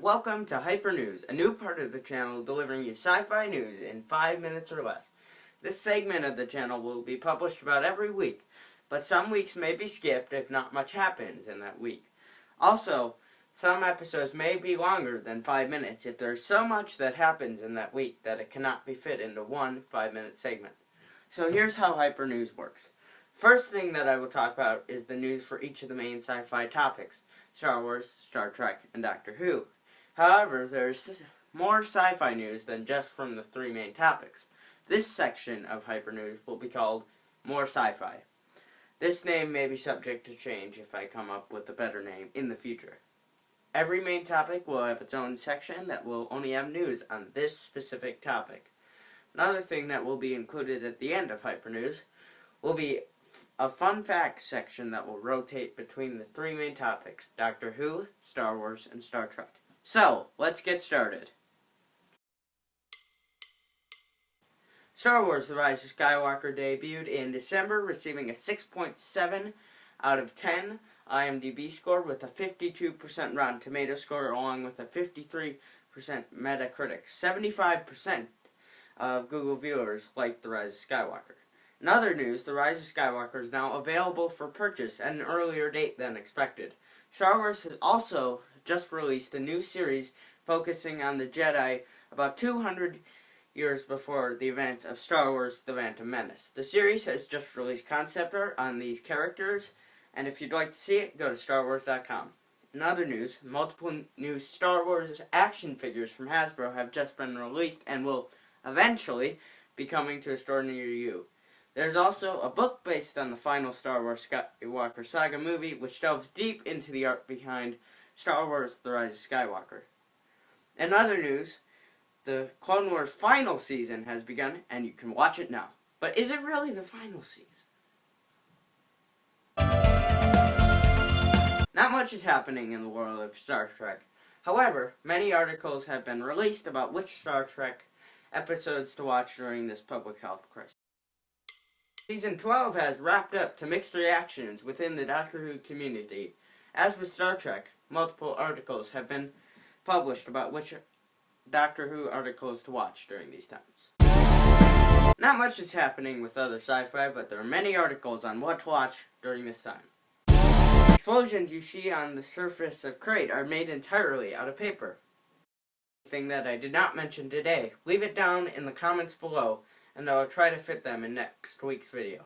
welcome to HyperNews, a new part of the channel delivering you sci-fi news in 5 minutes or less. This segment of the channel will be published about every week, but some weeks may be skipped if not much happens in that week. Also, some episodes may be longer than 5 minutes if there's so much that happens in that week that it cannot be fit into one 5-minute segment. So here's how HyperNews works. First thing that I will talk about is the news for each of the main sci-fi topics: Star Wars, Star Trek, and Doctor Who. However, there's more sci-fi news than just from the three main topics. This section of HyperNews will be called More Sci-Fi. This name may be subject to change if I come up with a better name in the future. Every main topic will have its own section that will only have news on this specific topic. Another thing that will be included at the end of HyperNews will be a fun facts section that will rotate between the three main topics: Doctor Who, Star Wars, and Star Trek. So, let's get started. Star Wars: The Rise of Skywalker debuted in December, receiving a 6.7 out of 10 IMDb score with a 52% Rotten Tomatoes score along with a 53% Metacritic. 75% of Google viewers liked The Rise of Skywalker. In other news, The Rise of Skywalker is now available for purchase at an earlier date than expected. Star Wars has also just released a new series focusing on the Jedi about 200 years before the events of Star Wars: The Phantom Menace. The series has just released concept art on these characters, and if you'd like to see it, go to StarWars.com. In other news, multiple new Star Wars action figures from Hasbro have just been released and will eventually be coming to a store near you. There's also a book based on the final Star Wars Skywalker Saga movie, which delves deep into the art behind Star Wars: The Rise of Skywalker. In other news, the Clone Wars final season has begun, and you can watch it now. But is it really the final season? Not much is happening in the world of Star Trek. However, many articles have been released about which Star Trek episodes to watch during this public health crisis. Season 12 has wrapped up to mixed reactions within the Doctor Who community. As with Star Trek, multiple articles have been published about which Doctor Who articles to watch during these times. Not much is happening with other sci-fi, but there are many articles on what to watch during this time. Explosions you see on the surface of Crate are made entirely out of paper. Thing that I did not mention today, leave it down in the comments below, and I will try to fit them in next week's video.